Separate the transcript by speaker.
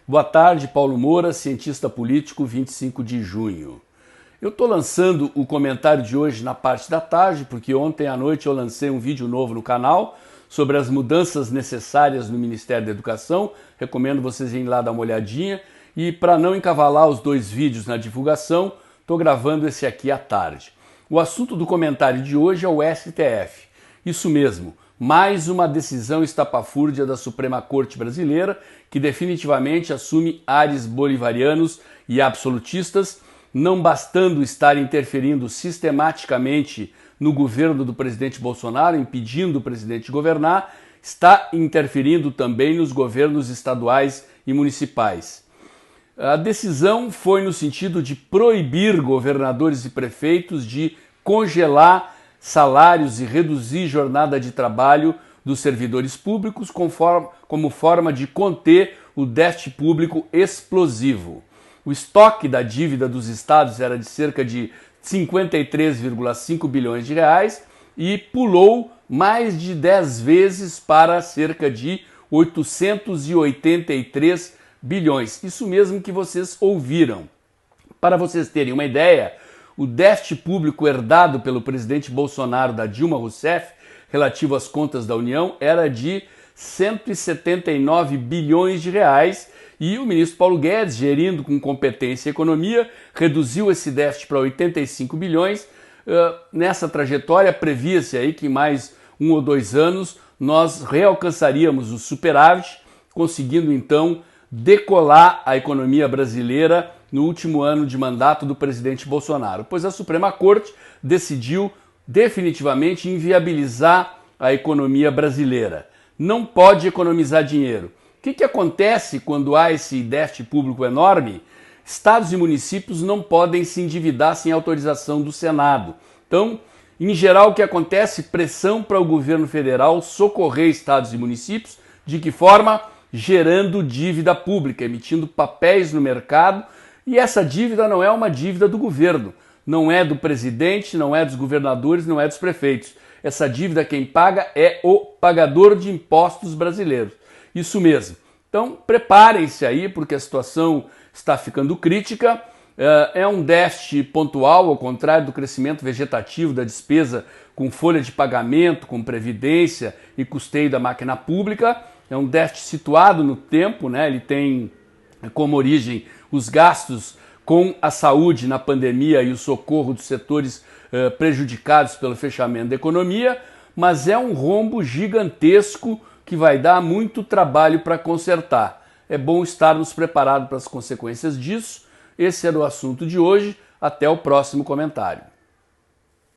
Speaker 1: Boa tarde, Paulo Moura, cientista político, 25 de junho. Eu estou lançando o comentário de hoje na parte da tarde, porque ontem à noite eu lancei um vídeo novo no canal sobre as mudanças necessárias no Ministério da Educação. Recomendo vocês irem lá dar uma olhadinha. E para não encavalar os dois vídeos na divulgação, estou gravando esse aqui à tarde. O assunto do comentário de hoje é o STF. Isso mesmo. Mais uma decisão estapafúrdia da Suprema Corte Brasileira, que definitivamente assume ares bolivarianos e absolutistas, não bastando estar interferindo sistematicamente no governo do presidente Bolsonaro, impedindo o presidente de governar, está interferindo também nos governos estaduais e municipais. A decisão foi no sentido de proibir governadores e prefeitos de congelar salários e reduzir jornada de trabalho dos servidores públicos como forma de conter o déficit público explosivo. O estoque da dívida dos estados era de cerca de 53,5 bilhões de reais e pulou mais de 10 vezes para cerca de 883 bilhões. Isso mesmo que vocês ouviram. Para vocês terem uma ideia, o déficit público herdado pelo presidente Bolsonaro da Dilma Rousseff, relativo às contas da União, era de 179 bilhões de reais e o ministro Paulo Guedes, gerindo com competência e economia, reduziu esse déficit para 85 bilhões. Nessa trajetória, previa-se aí que em mais 1 ou 2 anos nós realcançaríamos o superávit, conseguindo então decolar a economia brasileira no último ano de mandato do presidente Bolsonaro, pois a Suprema Corte decidiu definitivamente inviabilizar a economia brasileira. Não pode economizar dinheiro. O que acontece quando há esse déficit público enorme? Estados e municípios não podem se endividar sem autorização do Senado. Então, em geral, o que acontece? Pressão para o governo federal socorrer estados e municípios. De que forma? Gerando dívida pública, emitindo papéis no mercado. E essa dívida não é uma dívida do governo, não é do presidente, não é dos governadores, não é dos prefeitos. Essa dívida quem paga é o pagador de impostos brasileiro. Isso mesmo. Então preparem-se aí porque a situação está ficando crítica. É um déficit pontual, ao contrário do crescimento vegetativo da despesa com folha de pagamento, com previdência e custeio da máquina pública. É um déficit situado no tempo, né? Ele tem como origem os gastos com a saúde na pandemia e o socorro dos setores prejudicados pelo fechamento da economia, mas é um rombo gigantesco que vai dar muito trabalho para consertar. É bom estarmos preparados para as consequências disso. Esse era o assunto de hoje. Até o próximo comentário.